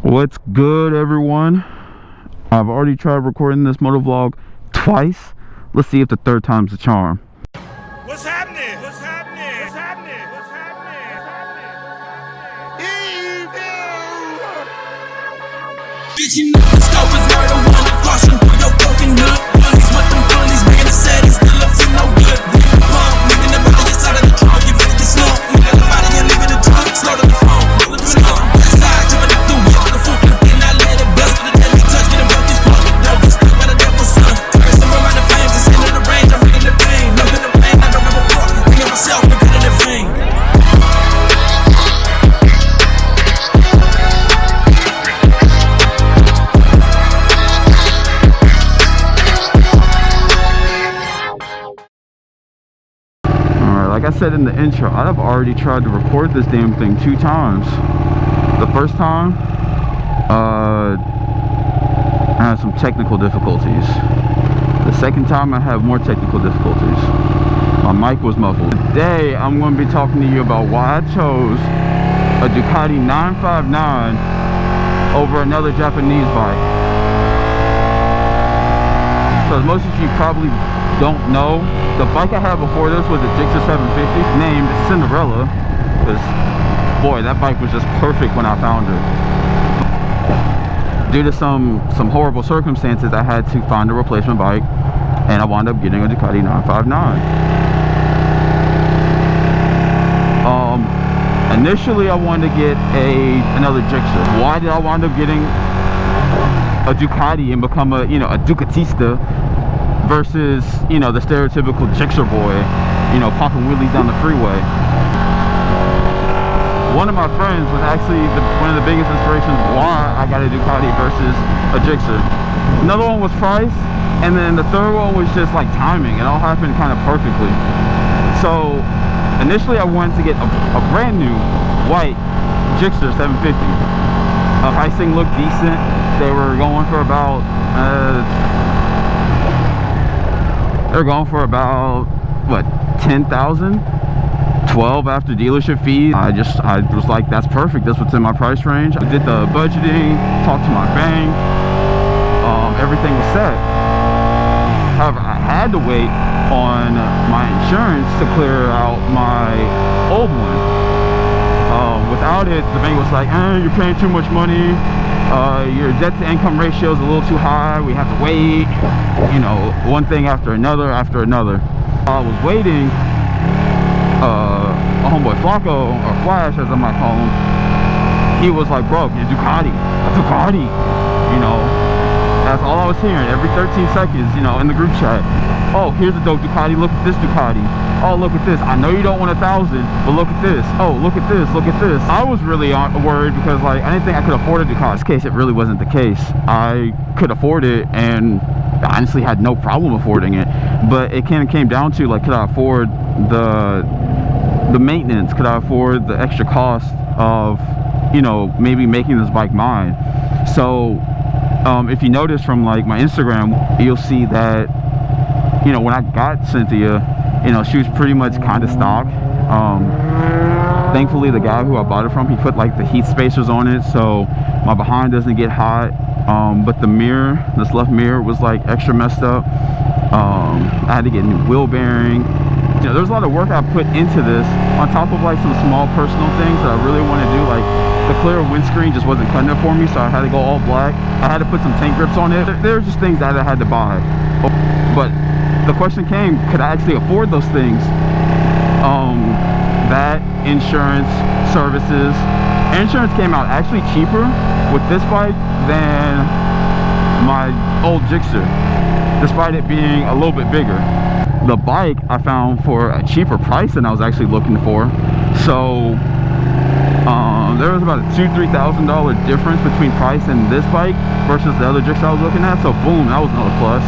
What's good, everyone? I've already tried recording this motovlog twice. Let's see if the third time's the charm. What's happening? What's happening? What's happening? What's happening? Bitch, you know the scope is murder. One caution for your broken hood. Bunnies with them bunnies, making the set. It's still up to no good. Nigga, pump, nigga, the body inside of the trunk. You better get slow. Nigga, the body and leave in the trunk. Slow to the phone. Roll the snow. West side, jumping up the whip. The foot, then I let it bust. With a deadly touch, get him broke his fuck. Don't be stuck by the devil's son. Curse him around the flames. It's into the range. I'm reading the pain. Love in the pain. I don't give a fuck. Think of myself, repetitive pain. Like I said in the intro, I've already tried to record this damn thing 2 times. The first time, I had some technical difficulties. The second time, I have more technical difficulties. My mic was muffled. Today, I'm going to be talking to you about why I chose a Ducati 959 over another Japanese bike. Because most of you probably don't know, the bike I had before this was a GSXR 750 named Cinderella, because boy, that bike was just perfect when I found it. Due to some horrible circumstances, I had to find a replacement bike, and I wound up getting a Ducati 959. Initially I wanted to get another GSXR. Why did I wind up getting a Ducati and become a Ducatista versus, the stereotypical GSXR boy, popping wheelies down the freeway? One of my friends was actually one of the biggest inspirations why I got a Ducati versus a GSXR. Another one was price, and then the third one was just like timing. It all happened kind of perfectly. So initially I wanted to get a brand new white GSXR 750. Pricing looked decent. They were going for about what, 10,000, 12 after dealership fees. I was like, that's perfect, that's what's in my price range. I did the budgeting, talked to my bank, everything was set. However, I had to wait on my insurance to clear out my old one. Without it, the bank was like, you're paying too much money, your debt to income ratio is a little too high, we have to wait, one thing after another. While I was waiting, a homeboy Flacco, or Flash as I might call him, he was like, bro, a Ducati, that's all I was hearing every 13 seconds, in the group chat. Oh, here's a dope Ducati, look at this Ducati. Oh, look at this, I know you don't want 1,000, but look at this. Oh, look at this, look at this. I was really worried because I didn't think I could afford a Ducati. In this case, it really wasn't the case. I could afford it and I honestly had no problem affording it, but it kind of came down to could I afford the maintenance? Could I afford the extra cost of maybe making this bike mine? So if you notice from my Instagram, you'll see that when I got Cynthia, she was pretty much kind of stock. Thankfully, the guy who I bought it from, he put the heat spacers on it so my behind doesn't get hot. But the mirror, this left mirror, was extra messed up. I had to get a new wheel bearing. There's a lot of work I put into this, on top of some small personal things that I really want to do. The clear windscreen just wasn't cutting it for me, so I had to go all black. I had to put some tank grips on it. There were just things that I had to buy. But the question came, could I actually afford those things? That, insurance, services. Insurance came out actually cheaper with this bike than my old GSXR, despite it being a little bit bigger. The bike I found for a cheaper price than I was actually looking for. So there was about a $2,000–3,000 difference between price and this bike versus the other GSXR I was looking at. So boom, that was another plus.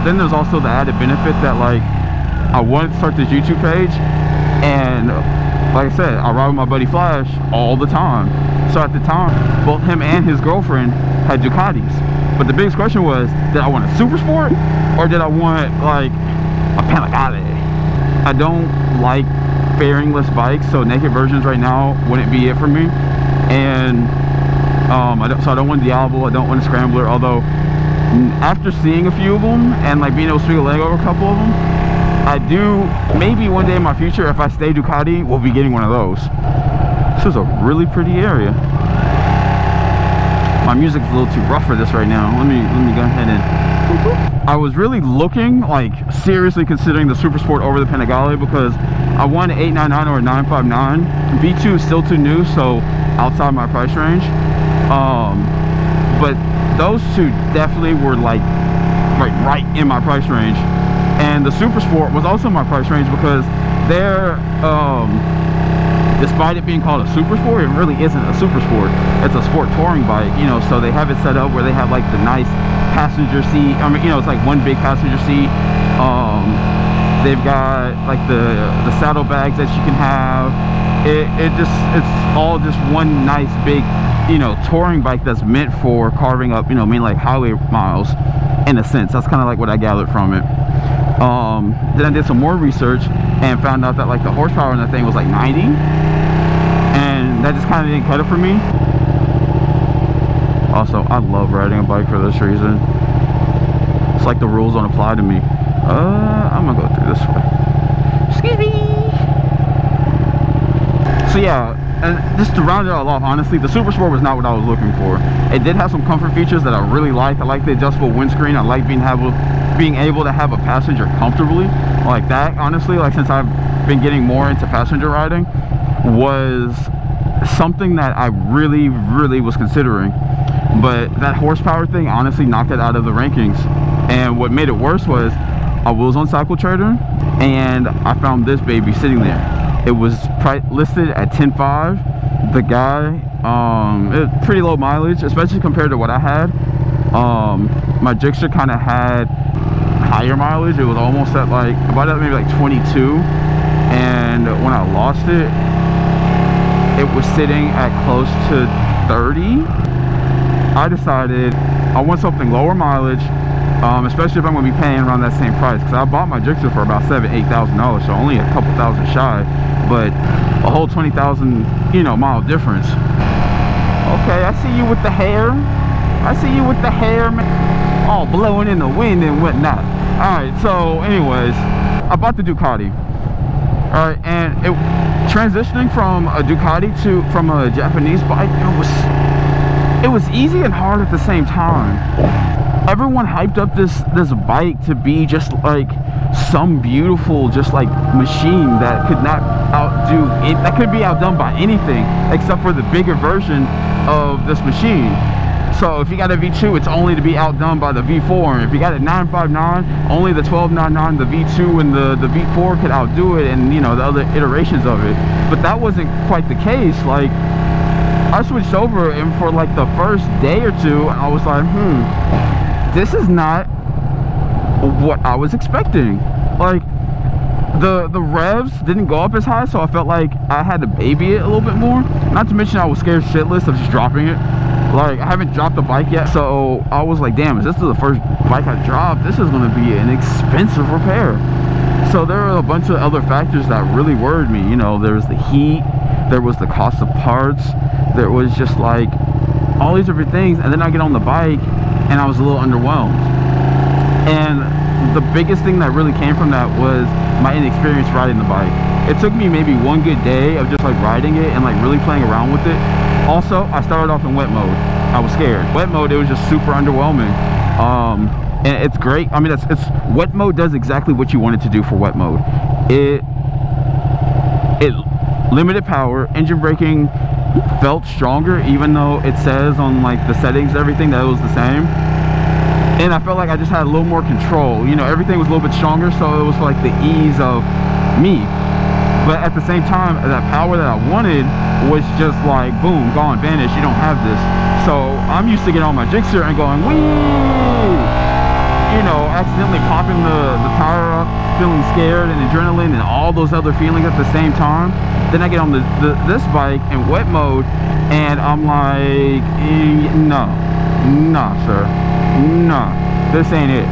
Then there's also the added benefit that I wanted to start this YouTube page, and like I said, I ride with my buddy Flash all the time. So at the time, both him and his girlfriend had Ducatis. But the biggest question was, did I want a super sport or did I want a Panigale? I don't like fairingless bikes, so naked versions right now wouldn't be it for me. And So I don't want Diablo, I don't want a Scrambler, although after seeing a few of them and like being able to swing a leg over a couple of them, I do, maybe one day in my future, if I stay Ducati, we'll be getting one of those. This is a really pretty area. My music's a little too rough for this right now. Let me go ahead and... I was really looking, like seriously considering the Super Sport over the Panigale because I want an 899 or a 959. V2 is still too new, so outside my price range. But those two definitely were like right in my price range. And the Super Sport was also in my price range because they're, despite it being called a Super Sport, it really isn't a Super Sport. It's a sport touring bike, you know, so they have it set up where they have like the nice passenger seat. I mean, you know, it's like one big passenger seat. They've got like the saddlebags that you can have. It's all just one nice big, you know, touring bike that's meant for carving up, you know, mainly like highway miles in a sense. That's kind of like what I gathered from it. Then I did some more research and found out that like the horsepower in that thing was like 90, and that just kind of didn't cut it for me. Also, I love riding a bike for this reason. It's like the rules don't apply to me. I'm gonna go through this way. Excuse me. So yeah, and just to round it all off, honestly, the Super Sport was not what I was looking for. It did have some comfort features that I really liked. I like the adjustable windscreen. I like being able to have a passenger comfortably like that. Honestly, like since I've been getting more into passenger riding, was something that I really was considering. But that horsepower thing honestly knocked it out of the rankings. And what made it worse was I was on Cycle Trader and I found this baby sitting there. It was listed at 10.5. The guy, it was pretty low mileage, especially compared to what I had. My Gixxer kind of had higher mileage. It was almost at like about maybe like 22, and when I lost it, it was sitting at close to 30. I decided I want something lower mileage, especially if I'm going to be paying around that same price, because I bought my Gixxer for about $7,000-8,000, so only a couple thousand shy, but a whole 20,000, you know, mile difference. Okay, I see you with the hair. I see you with the hair, man, all blowing in the wind and whatnot. All right, so anyways, I bought the Ducati. All right, and transitioning from a Ducati from a Japanese bike, it was easy and hard at the same time. Everyone hyped up this bike to be just like some beautiful, just like machine that could not outdo it, that could be outdone by anything except for the bigger version of this machine. So if you got a V2, it's only to be outdone by the V4. And if you got a 959, only the 1299, the V2 and the V4 could outdo it, and you know, the other iterations of it. But that wasn't quite the case. Like, I switched over, and for like the first day or two, I was like, this is not what I was expecting. Like, the revs didn't go up as high, so I felt like I had to baby it a little bit more. Not to mention I was scared shitless of just dropping it. Like, I haven't dropped the bike yet, so I was like, damn, if this is the first bike I dropped, this is going to be an expensive repair. So there were a bunch of other factors that really worried me. You know, there was the heat, there was the cost of parts, there was just like all these different things. And then I get on the bike and I was a little underwhelmed. And the biggest thing that really came from that was my inexperience riding the bike. It took me maybe one good day of just like riding it and like really playing around with it. Also, I started off in wet mode. I was scared. Wet mode, it was just super underwhelming. And it's great. I mean, it's wet mode does exactly what you want it to do for wet mode. It limited power, engine braking felt stronger, even though it says on like the settings, everything, that it was the same. And I felt like I just had a little more control. You know, everything was a little bit stronger, so it was like the ease of me. But at the same time, that power that I wanted was just like, boom, gone, vanished, you don't have this. So I'm used to getting on my Gixxer and going, wee! You know, accidentally popping the tire up, feeling scared and adrenaline and all those other feelings at the same time. Then I get on this bike in wet mode and I'm like, nah, sir, nah, this ain't it.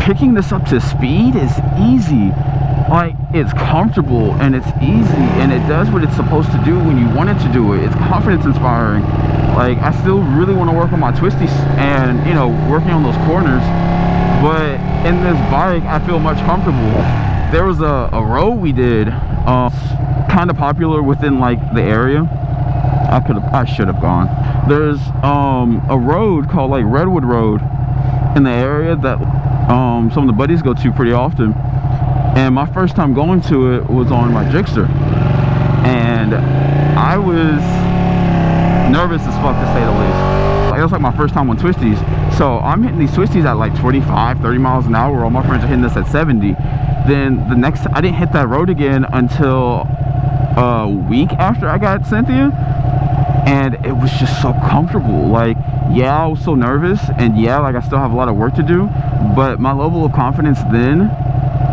Picking this up to speed is easy. Like, it's comfortable and it's easy and it does what it's supposed to do when you want it to do it. It's confidence inspiring. Like, I still really want to work on my twisties and, you know, working on those corners. But in this bike, I feel much comfortable. There was a road we did, kind of popular within like the area. I should have gone. There's a road called like Redwood Road in the area that some of the buddies go to pretty often. And my first time going to it was on my Gixxer, and I was nervous as fuck, to say the least. Like, it was like my first time on twisties, so I'm hitting these twisties at like 25, 30 miles an hour. All my friends are hitting this at 70. Then the next, I didn't hit that road again until a week after I got Cynthia, and it was just so comfortable. Like, yeah, I was so nervous, and yeah, like, I still have a lot of work to do, but my level of confidence then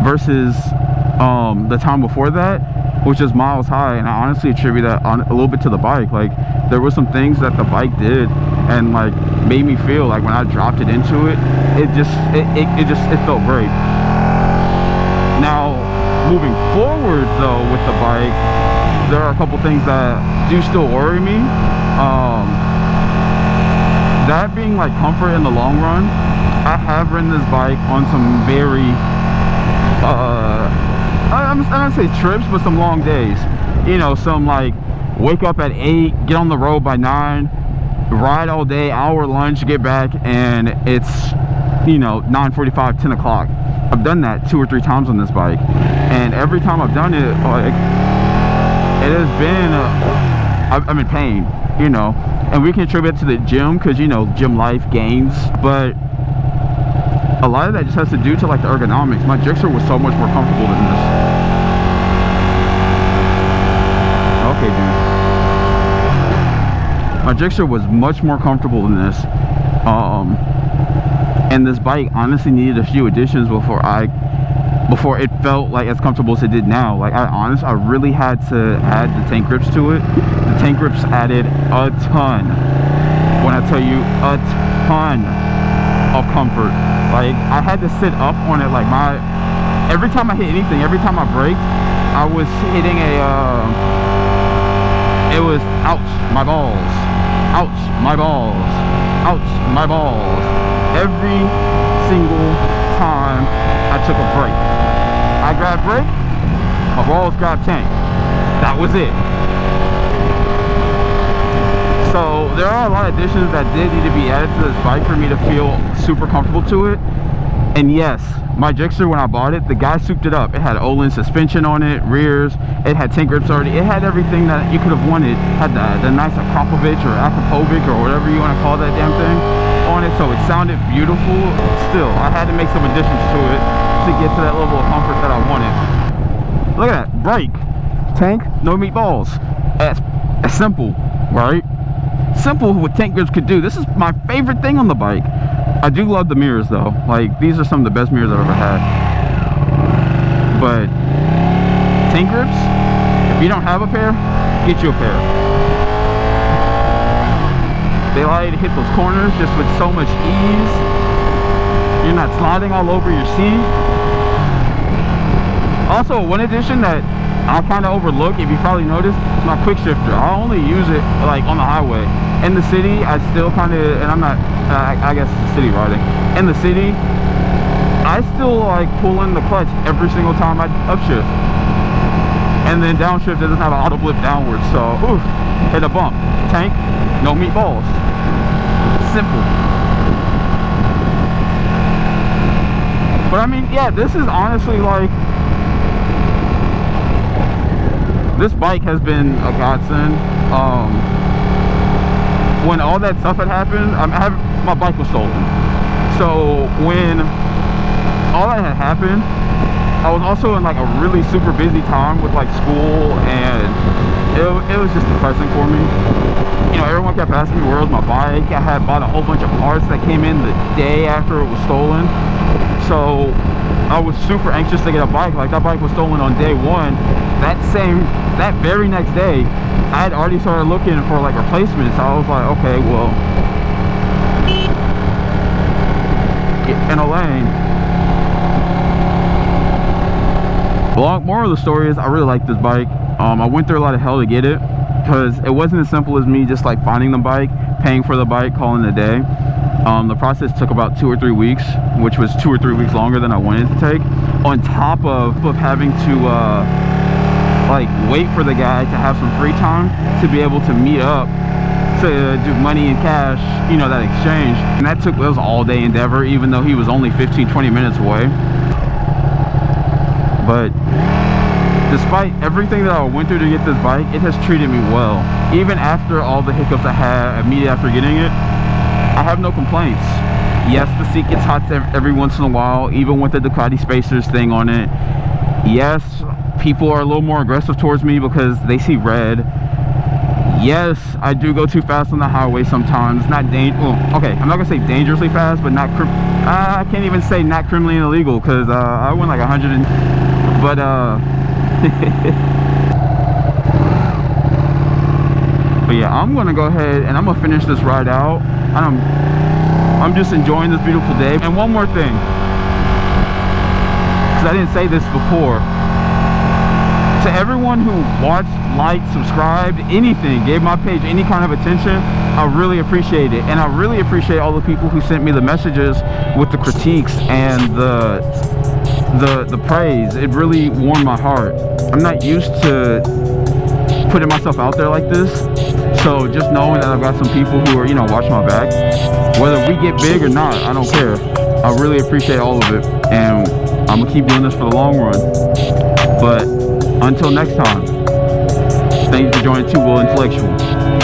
versus the time before that was just miles high. And I honestly attribute that a little bit to the bike. Like, there were some things that the bike did and like made me feel like when I dropped it into it, it felt great. Now, moving forward though with the bike, there are a couple things that do still worry me. That being like comfort in the long run. I have ridden this bike on some very I'm not gonna say trips, but some long days. You know, some like wake up at 8, get on the road by 9, ride all day, hour lunch, get back, and it's, you know, 9:45, 10 o'clock. I've done that 2 or 3 times on this bike, and every time I've done it, like, it has been I'm in pain, you know. And we can attribute it to the gym, because, you know, gym life gains, but a lot of that just has to do to like the ergonomics. My Gixxer was so much more comfortable than this. Okay, dude. My Gixxer was much more comfortable than this. And this bike honestly needed a few additions before it felt like as comfortable as it did now. Like, I really had to add the tank grips to it. The tank grips added a ton. When I tell you a ton of comfort. Like, I had to sit up on it. Like, every time I hit anything, every time I braked, I was hitting it was ouch, my balls, ouch, my balls, ouch, my balls. Every single time I took a break, I grabbed brake, my balls grabbed tank. That was it. So there are a lot of additions that did need to be added to this bike for me to feel super comfortable to it. And yes, my Gixxer, when I bought it, the guy souped it up. It had Olin suspension on it, rears, it had tank grips already, it had everything that you could have wanted. Had the nice Akrapovic or Akrapovic or whatever you want to call that damn thing on it, so it sounded beautiful. Still, I had to make some additions to it to get to that level of comfort that I wanted. Look at that, brake, tank, no meatballs. That's simple, right? Simple what tank grips could do. This is my favorite thing on the bike. I do love the mirrors though. Like, these are some of the best mirrors I've ever had. But tank grips, if you don't have a pair, get you a pair. They allow you to hit those corners just with so much ease. You're not sliding all over your seat. Also, one addition that I kind of overlook, if you probably noticed, is my quick shifter. I only use it like on the highway. In the city, I still kind of, and I'm not, I guess city riding. In the city, I still like pull in the clutch every single time I upshift. And then downshift, it doesn't have an auto blip downwards, so oof, hit a bump. Tank, no meatballs. Simple. But I mean, yeah, this is honestly like, this bike has been a godsend. When all that stuff had happened, my bike was stolen. So when all that had happened, I was also in like a really super busy time with like school, and it was just depressing for me. You know, everyone kept asking me where was my bike. I had bought a whole bunch of parts that came in the day after it was stolen. So I was super anxious to get a bike. Like, that bike was stolen on day 1. That very next day, I had already started looking for like replacements. So I was like, okay, well, get in a lane. Well, moral of the story is I really like this bike. I went through a lot of hell to get it, because it wasn't as simple as me just like finding the bike. paying for the bike, calling it a day. The process took about 2 or 3 weeks, which was 2 or 3 weeks longer than I wanted to take, on top of having to like wait for the guy to have some free time to be able to meet up to do money and cash, you know, that exchange. And that it was an all-day endeavor, even though he was only 15-20 minutes away. But despite everything that I went through to get this bike, it has treated me well. Even after all the hiccups I had immediately after getting it, I have no complaints. Yes, the seat gets hot every once in a while, even with the Ducati spacers thing on it. Yes, people are a little more aggressive towards me because they see red. Yes, I do go too fast on the highway sometimes. Not okay, I'm not gonna say dangerously fast, but not I can't even say not criminally illegal, because I went like 100 and, but but yeah, I'm gonna go ahead and I'm gonna finish this ride out. I'm just enjoying this beautiful day. And one more thing, because I didn't say this before, to everyone who watched, liked, subscribed, anything, gave my page any kind of attention, I really appreciate it. And I really appreciate all the people who sent me the messages with the critiques and the praise. It really warmed my heart. I'm not used to putting myself out there like this, so just knowing that I've got some people who are, you know, watching my back, whether we get big or not, I don't care. I really appreciate all of it, and I'm gonna keep doing this for the long run. But until next time, thank you for joining Two Wheel Intellectual.